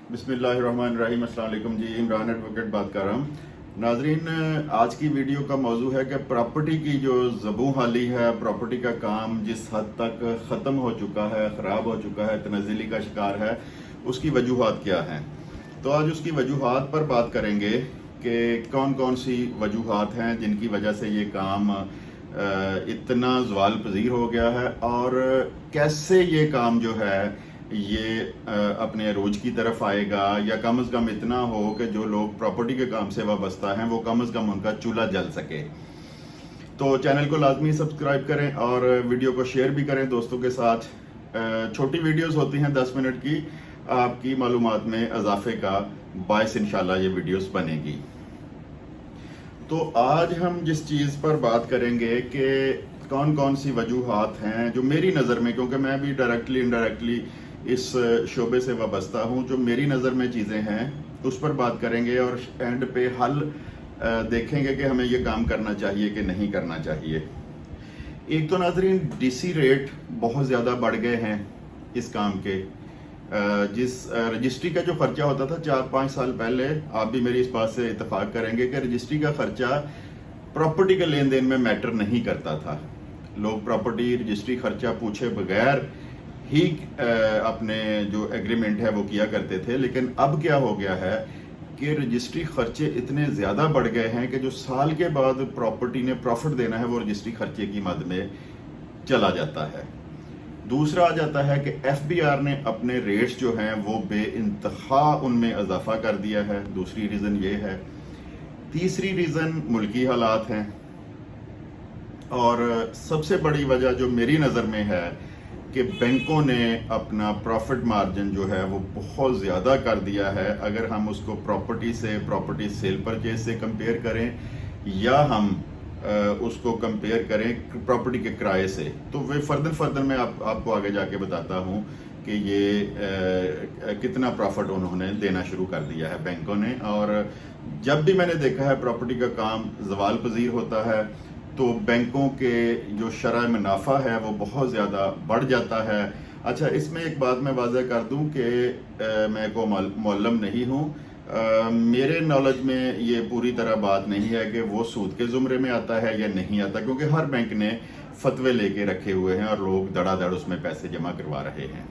बिस्मिल्लाहिर्रहमानिर्रहीम। अस्सलाम वालेकुम जी, इमरान एडवोकेट बात कर रहा हूँ। नाजरीन, आज की वीडियो का मौजू है कि प्रॉपर्टी की जो ज़बूं हाली है, प्रॉपर्टी का काम जिस हद तक ख़त्म हो चुका है, ख़राब हो चुका है, तनज़्ज़ुली का शिकार है, उसकी वजूहात क्या हैं। तो आज उसकी वजूहात पर बात करेंगे कि कौन कौन सी वजूहात हैं जिनकी वजह से ये काम इतना ज़वाल पज़ीर हो गया है, और कैसे ये काम जो है ये अपने अरूज की तरफ आएगा, या कम से कम इतना हो कि जो लोग प्रॉपर्टी के काम से वाबस्ता हैं वो कम से कम उनका चूल्हा जल सके। तो चैनल को लाजमी सब्सक्राइब करें और वीडियो को शेयर भी करें दोस्तों के साथ। छोटी वीडियोस होती हैं 10 मिनट की, आपकी मालूमात में इजाफे का बायस इंशाल्लाह ये वीडियोस बनेगी। तो आज हम जिस चीज़ पर बात करेंगे कि कौन कौन सी वजूहात हैं जो मेरी नज़र में, क्योंकि मैं भी डायरेक्टली इनडायरेक्टली इस शोबे से वाबस्ता हूँ, जो मेरी नज़र में चीज़ें हैं उस पर बात करेंगे और एंड पे हल देखेंगे कि हमें ये काम करना चाहिए कि नहीं करना चाहिए। एक तो नाजरीन, डीसी रेट बहुत ज़्यादा बढ़ गए हैं इस काम के। जिस रजिस्ट्री का जो खर्चा होता था 4-5 साल पहले, आप भी मेरी इस बात से इतफाक करेंगे कि रजिस्ट्री का खर्चा प्रॉपर्टी के लेन देन में मैटर नहीं करता था। लोग प्रॉपर्टी रजिस्ट्री खर्चा पूछे बगैर ही अपने जो एग्रीमेंट है वो किया करते थे। लेकिन अब क्या हो गया है कि रजिस्ट्री खर्चे इतने ज़्यादा बढ़ गए हैं कि जो साल के बाद प्रॉपर्टी ने प्रॉफिट देना है वो रजिस्ट्री खर्चे की मद में चला जाता है। दूसरा आ जाता है कि एफबीआर ने अपने रेट्स जो हैं वो बेइंतहा उनमें इजाफा कर दिया है। दूसरी रीज़न ये है। तीसरी रीज़न मुल्की हालात हैं, और सबसे बड़ी वजह जो मेरी नज़र में है कि बैंकों ने अपना प्रॉफिट मार्जिन जो है वो बहुत ज़्यादा कर दिया है। अगर हम उसको प्रॉपर्टी से, प्रॉपर्टी सेल परचेज से कंपेयर करें, या हम उसको कंपेयर करें प्रॉपर्टी के किराए से, तो वे फर्दर मैं आपको आगे जाके बताता हूँ कि ये कितना प्रॉफिट उन्होंने देना शुरू कर दिया है बैंकों ने। और जब भी मैंने देखा है प्रॉपर्टी का काम ज़वाल पज़ीर होता है तो बैंकों के जो शरह मुनाफा है वो बहुत ज़्यादा बढ़ जाता है। अच्छा, इसमें एक बात मैं वाज़ह कर दूं कि मैं को मुअल्लम नहीं हूँ। मेरे नॉलेज में ये पूरी तरह बात नहीं है कि वो सूद के ज़ुमरे में आता है या नहीं आता, क्योंकि हर बैंक ने फतवे लेके रखे हुए हैं और लोग धड़ाधड़ उसमें पैसे जमा करवा रहे हैं।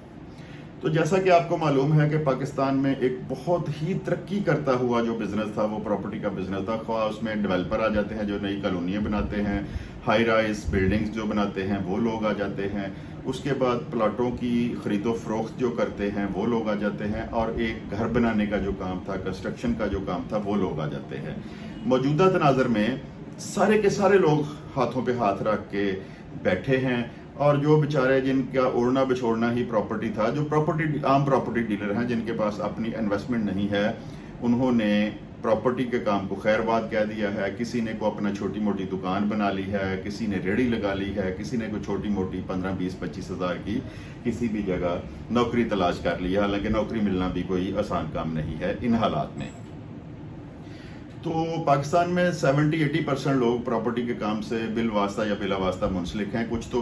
तो जैसा कि आपको मालूम है कि पाकिस्तान में एक बहुत ही तरक्की करता हुआ जो बिज़नेस था वो प्रॉपर्टी का बिज़नेस था। ख्वाह उसमें डेवलपर आ जाते हैं जो नई कॉलोनियाँ बनाते हैं, हाई राइज बिल्डिंग्स जो बनाते हैं वो लोग आ जाते हैं, उसके बाद प्लाटों की ख़रीदो फरोख्त जो करते हैं वो लोग आ जाते हैं, और एक घर बनाने का जो काम था, कंस्ट्रक्शन का जो काम था, वो लोग आ जाते हैं। मौजूदा तनाज़र में सारे के सारे लोग हाथों पे हाथ रख के बैठे हैं, और जो बेचारे जिनका उड़ना बिछोड़ना ही प्रॉपर्टी था, जो आम प्रॉपर्टी डीलर हैं जिनके पास अपनी इन्वेस्टमेंट नहीं है, उन्होंने प्रॉपर्टी के काम को खैरबाद कह दिया है। किसी ने को अपना छोटी मोटी दुकान बना ली है, किसी ने रेड़ी लगा ली है, किसी ने को छोटी मोटी 15-20-25 हज़ार की किसी भी जगह नौकरी तलाश कर ली है। हालांकि नौकरी मिलना भी कोई आसान काम नहीं है इन हालात में। तो पाकिस्तान में 70-80% लोग प्रॉपर्टी के काम से बिल वास्ता या बिला वास्ता मुंसलिक हैं। कुछ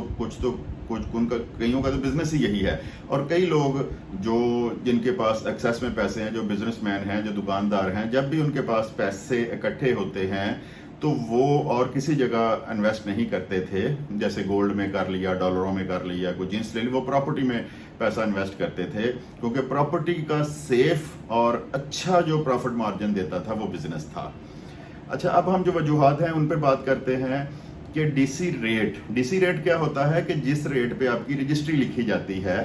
उनका, कईयों का तो बिजनेस ही यही है, और कई लोग जो जिनके पास एक्सेस में पैसे हैं, जो बिजनेसमैन हैं, जो दुकानदार हैं, जब भी उनके पास पैसे इकट्ठे होते हैं तो वो और किसी जगह इन्वेस्ट नहीं करते थे, जैसे गोल्ड में कर लिया, डॉलरों में कर लिया, कोई जींस ले ली, वो प्रॉपर्टी में पैसा इन्वेस्ट करते थे, क्योंकि प्रॉपर्टी का सेफ और अच्छा जो प्रॉफिट मार्जिन देता था वो बिजनेस था। अच्छा, अब हम जो वजूहात हैं उन पे बात करते हैं कि डीसी रेट क्या होता है कि जिस रेट पे आपकी रजिस्ट्री लिखी जाती है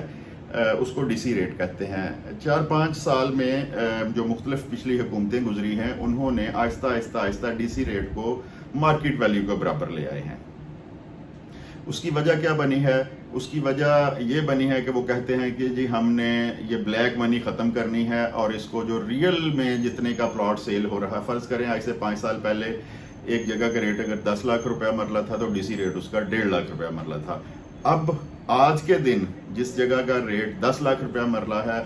उसको डीसी रेट कहते हैं। 4-5 साल में जो मुख्तलिफ पिछली हुकूमतें गुजरी हैं उन्होंने आहिस्ता डीसी रेट को मार्केट वैल्यू के बराबर ले आए हैं। उसकी वजह क्या बनी है? उसकी वजह ये बनी है कि वो कहते हैं कि जी हमने ये ब्लैक मनी ख़त्म करनी है, और इसको जो रियल में जितने का प्लॉट सेल हो रहा है, फ़र्ज़ करें आज से 5 साल पहले एक जगह का रेट अगर 10 लाख रुपया मरला था तो डीसी रेट उसका 1.5 लाख रुपया मरला था। अब आज के दिन जिस जगह का रेट 10 लाख रुपया मरला है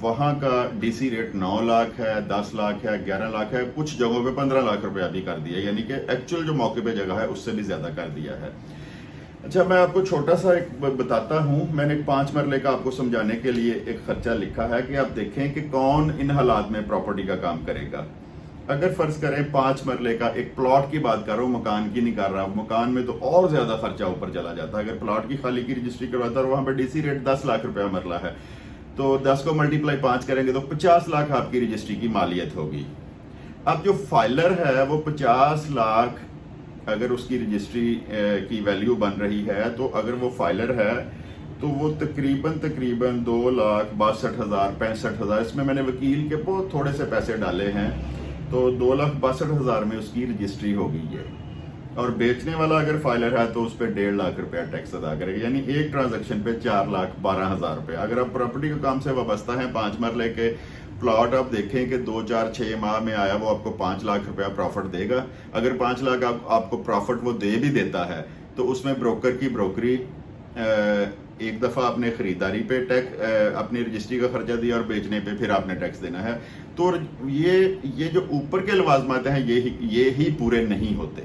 वहाँ का डीसी रेट 9 लाख है, 10 लाख है, 11 लाख है, कुछ जगहों पे 15 लाख रुपया भी कर दिया, यानी कि एक्चुअल जो मौके पे जगह है उससे भी ज़्यादा कर दिया है। अच्छा, मैं आपको छोटा सा एक बताता हूँ। मैंने एक 5 मरले का आपको समझाने के लिए एक खर्चा लिखा है कि आप देखें कि कौन इन हालात में प्रॉपर्टी का काम करेगा। अगर फर्ज करें 5 मरले का एक प्लॉट की बात कर रहा हूँ, मकान की नहीं कर रहा। मकान में तो और ज्यादा खर्चा ऊपर चला जाता है। अगर प्लॉट की खाली की रजिस्ट्री करवाता है और वहां पर डीसी रेट 10 लाख रुपया मरला है, तो 10 को मल्टीप्लाई 5 करेंगे तो 50 लाख आपकी रजिस्ट्री की मालियत होगी। अब जो फाइलर है वो 50 लाख अगर उसकी रजिस्ट्री की वैल्यू बन रही है, तो अगर वो फाइलर है तो वो तकरीबन 2,62,000 65,000, इसमें मैंने वकील के बहुत थोड़े से पैसे डाले हैं, तो 2,62,000 में उसकी रजिस्ट्री होगी ये। और बेचने वाला अगर फाइलर है तो उस पर 1.5 लाख रुपया टैक्स अदा करेगा, यानी एक ट्रांजैक्शन पे 4,12,000 रुपये। अगर आप प्रॉपर्टी के काम से वाबस्ता हैं, 5 मरले के प्लॉट आप देखें कि 2, 4, 6 माह में आया, वो आपको 5 लाख रुपया प्रॉफिट देगा। अगर 5 लाख आपको प्रॉफिट वो दे भी देता है, तो उसमें ब्रोकर की ब्रोकरी, एक दफ़ा आपने खरीदारी पे टैक्स, अपनी रजिस्ट्री का खर्चा दिया, और बेचने पे फिर आपने टैक्स देना है। तो ये जो ऊपर के लवाजमात हैं ये ही पूरे नहीं होते।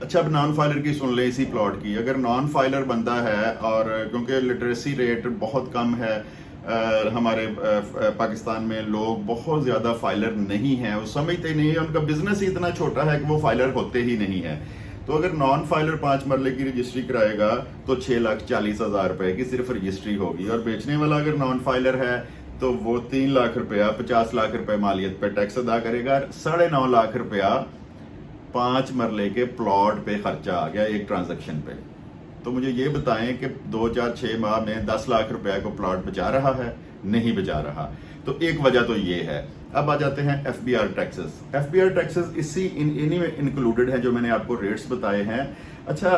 अच्छा, अब नॉन फाइलर की सुन ले इसी प्लॉट की। अगर नॉन फाइलर बंदा है, और क्योंकि लिटरेसी रेट बहुत कम है हमारे पाकिस्तान में, लोग बहुत ज़्यादा फाइलर नहीं हैं, वो समझते नहीं है, उनका बिजनेस ही इतना छोटा है कि वो फाइलर होते ही नहीं है। तो अगर नॉन फाइलर 5 मरले की रजिस्ट्री कराएगा तो 6,40,000 रुपए की सिर्फ रजिस्ट्री होगी। और बेचने वाला अगर नॉन फाइलर है तो वो 3 लाख रुपया 50 लाख रुपए मालियत पे टैक्स अदा करेगा। 9.5 लाख रुपया 5 मरले के प्लॉट पे खर्चा आ गया एक ट्रांजैक्शन पे। तो मुझे ये बताएं कि 2, 4, 6 माह में 10 लाख रुपया को प्लॉट बचा रहा है? नहीं बचा रहा। तो एक वजह तो ये है। अब आ जाते हैं FBR टैक्सेस। FBR टैक्सेस इन्हीं में इंक्लूडेड है जो मैंने आपको रेट्स बताए हैं। अच्छा,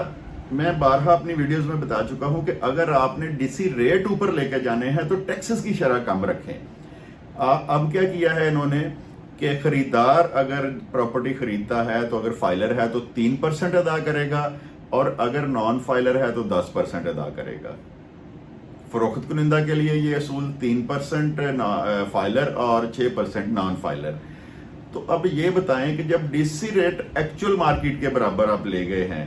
मैं बारहा अपनी वीडियोस में बता चुका हूं कि अगर आपने डीसी रेट ऊपर लेकर जाने हैं तो टैक्सेस की शरह कम रखें। अब क्या किया है इन्होंने कि खरीदार अगर प्रॉपर्टी खरीदता है तो अगर फाइलर है तो 3% अदा करेगा, और अगर नॉन फाइलर है तो 10% अदा करेगा। फरोख्त कुनिंदा के लिए ये असूल 3% फाइलर और 6% नॉन फाइलर। तो अब ये बताएं कि जब डीसी रेट एक्चुअल मार्केट के बराबर आप ले गए हैं,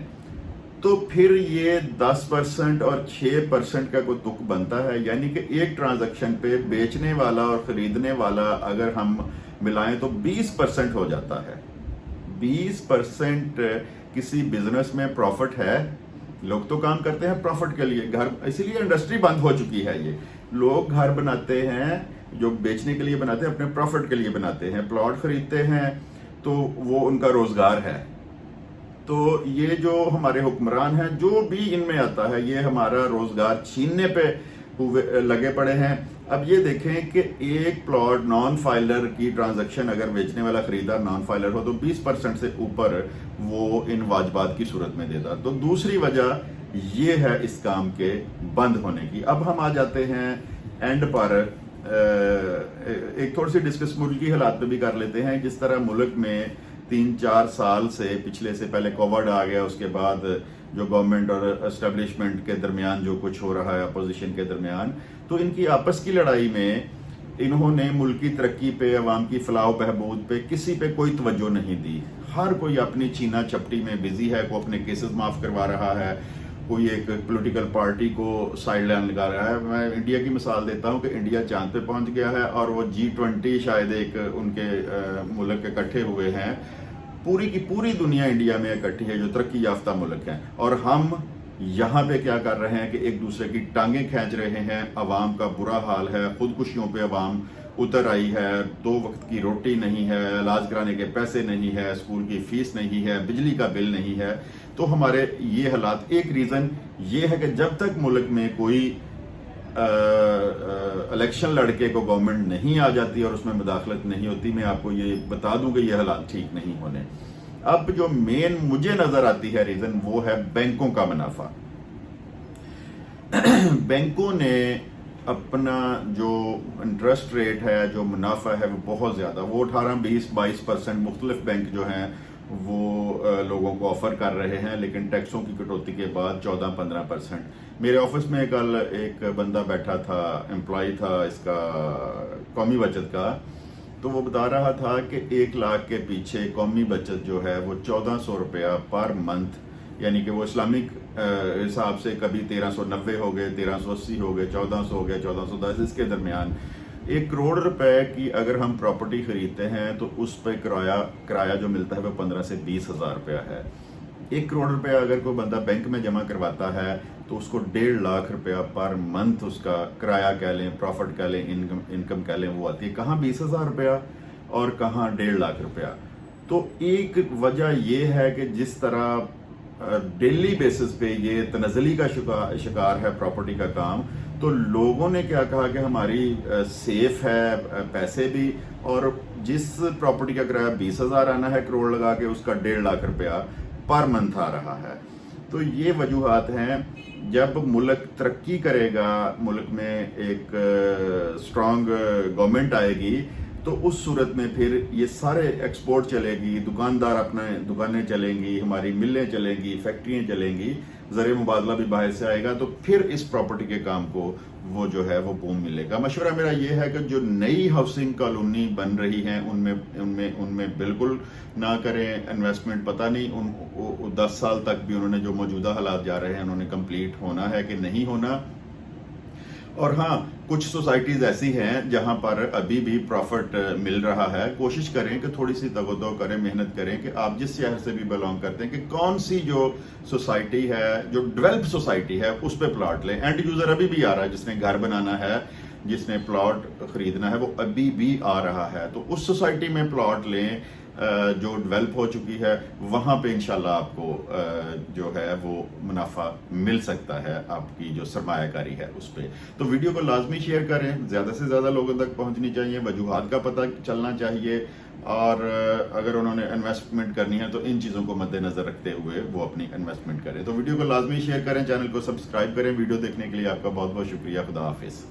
तो फिर ये 10% और 6% का कोई तुक बनता है? यानी कि एक ट्रांजैक्शन पे बेचने वाला और खरीदने वाला अगर हम मिलाएं तो 20% हो जाता है। 20% किसी बिजनेस में प्रॉफिट है। लोग तो काम करते हैं प्रॉफिट के लिए, घर, इसीलिए इंडस्ट्री बंद हो चुकी है। ये लोग घर बनाते हैं जो बेचने के लिए बनाते हैं, अपने प्रॉफिट के लिए बनाते हैं। प्लॉट खरीदते हैं तो वो उनका रोजगार है। तो ये जो हमारे हुक्मरान हैं, जो भी इनमें आता है, ये हमारा रोजगार छीनने पे लगे पड़े हैं। अब ये देखें कि एक प्लॉट नॉन फाइलर की ट्रांजैक्शन अगर बेचने वाला खरीदार नॉन फाइलर हो तो 20% से ऊपर वो इन वाजबात की सूरत में देता। तो दूसरी वजह ये है इस काम के बंद होने की। अब हम आ जाते हैं एंड पर, एक थोड़ी सी डिस्कस मुल्क की हालात पे भी कर लेते हैं। जिस तरह मुल्क में 3-4 साल से, पिछले से पहले कोविड आ गया, उसके बाद जो गवर्नमेंट और एस्टेब्लिशमेंट के दरमियान जो कुछ हो रहा है, अपोजिशन के दरमियान, तो इनकी आपस की लड़ाई में इन्होंने मुल्क की तरक्की पे, अवाम की फलाह बहबूद पे किसी पे कोई तवज्जो नहीं दी। हर कोई अपनी चीना चपटी में बिजी है, कोई अपने केसेस माफ करवा रहा है, कोई एक पॉलिटिकल पार्टी को साइड लाइन लगा रहा है। मैं इंडिया की मिसाल देता हूं कि इंडिया चांद पे पहुंच गया है और वो G20 शायद एक उनके मुल्क इकट्ठे हुए हैं। पूरी की पूरी दुनिया इंडिया में इकट्ठी है जो तरक्की याफ्ता मुल्क है, और हम यहाँ पे क्या कर रहे हैं कि एक दूसरे की टांगें खींच रहे हैं। अवाम का बुरा हाल है, खुदकुशियों पे अवाम उतर आई है, 2 वक्त की रोटी नहीं है, इलाज कराने के पैसे नहीं है, स्कूल की फीस नहीं है, बिजली का बिल नहीं है। तो हमारे ये हालात, एक रीज़न ये है कि जब तक मुल्क में कोई इलेक्शन लड़के को गवर्नमेंट नहीं आ जाती और उसमें मुदाखलत नहीं होती, मैं आपको ये बता दूं कि ये हालात ठीक नहीं होने। अब जो मेन मुझे नजर आती है रीजन, वो है बैंकों का मुनाफा। बैंकों ने अपना जो इंटरेस्ट रेट है, जो मुनाफा है, वो बहुत ज्यादा, वो 18, 20, 22% मुख्तलिफ बैंक जो हैं वो लोगों को ऑफर कर रहे हैं, लेकिन टैक्सों की कटौती के बाद 14-15%। मेरे ऑफिस में कल एक बंदा बैठा था, एम्प्लॉय था इसका कौमी बचत का, तो वो बता रहा था कि 1 लाख के पीछे कौमी बचत जो है वो 1400 रुपया पर मंथ, यानी कि वो इस्लामिक حساب سے کبھی 1390 ہو گئے، 1380 ہو گئے، 1400 ہو گئے، 1410، اس کے درمیان 1 کروڑ روپے کی اگر ہم پراپرٹی خریدتے ہیں تو اس پہ کرایہ جو ملتا ہے وہ 15 سے 20 ہزار روپیہ ہے۔ 1 کروڑ روپیہ اگر کوئی بندہ بینک میں جمع کرواتا ہے تو اس کو 1.5 لاکھ روپیہ پر منتھ اس کا کرایہ کہہ لیں، پروفٹ کہہ لیں، انکم کہہ لیں، وہ آتی ہے۔ کہاں 20 ہزار روپیہ اور کہاں 1.5 لاکھ روپیہ۔ تو ایک وجہ یہ ہے کہ جس طرح ڈیلی بیسس پہ یہ تنزلی کا شکار ہے پراپرٹی کا کام، تو لوگوں نے کیا کہا کہ ہماری سیف ہے پیسے بھی، اور جس پراپرٹی کا کرایہ 20 ہزار آنا ہے کروڑ لگا کے، اس کا 1.5 لاکھ روپیہ پر منتھ آ رہا ہے۔ تو یہ وجوہات ہیں۔ جب ملک ترقی کرے گا، ملک میں ایک اسٹرانگ گورنمنٹ آئے گی، تو اس صورت میں پھر یہ سارے ایکسپورٹ چلے گی، دکاندار اپنے دکانیں چلیں گی، ہماری ملیں چلیں گی، فیکٹریاں چلیں گی، زر مبادلہ بھی باہر سے آئے گا، تو پھر اس پراپرٹی کے کام کو وہ جو ہے وہ بوم ملے گا۔ مشورہ میرا یہ ہے کہ جو نئی ہاؤسنگ کالونی بن رہی ہیں ان میں بالکل نہ کریں انویسٹمنٹ۔ پتہ نہیں 10 سال تک بھی انہوں نے جو موجودہ حالات جا رہے ہیں انہوں نے کمپلیٹ ہونا ہے کہ نہیں ہونا۔ اور ہاں، کچھ سوسائٹیز ایسی ہیں جہاں پر ابھی بھی پروفٹ مل رہا ہے۔ کوشش کریں کہ تھوڑی سی تگ و دو کریں، محنت کریں کہ آپ جس شہر سے بھی بلانگ کرتے ہیں کہ کون سی جو سوسائٹی ہے، جو ڈیولپ سوسائٹی ہے، اس پہ پلاٹ لیں۔ اینڈ یوزر ابھی بھی آ رہا ہے، جس نے گھر بنانا ہے، جس نے پلاٹ خریدنا ہے، وہ ابھی بھی آ رہا ہے۔ تو اس سوسائٹی میں پلاٹ لیں جو ڈیولپ ہو چکی ہے، وہاں پہ انشاءاللہ آپ کو جو ہے وہ منافع مل سکتا ہے، آپ کی جو سرمایہ کاری ہے اس پہ۔ تو ویڈیو کو لازمی شیئر کریں، زیادہ سے زیادہ لوگوں تک پہنچنی چاہیے، وجوہات کا پتہ چلنا چاہیے، اور اگر انہوں نے انویسٹمنٹ کرنی ہے تو ان چیزوں کو مد نظر رکھتے ہوئے وہ اپنی انویسٹمنٹ کریں۔ تو ویڈیو کو لازمی شیئر کریں، چینل کو سبسکرائب کریں۔ ویڈیو دیکھنے کے لیے آپ کا بہت بہت شکریہ۔ خدا حافظ۔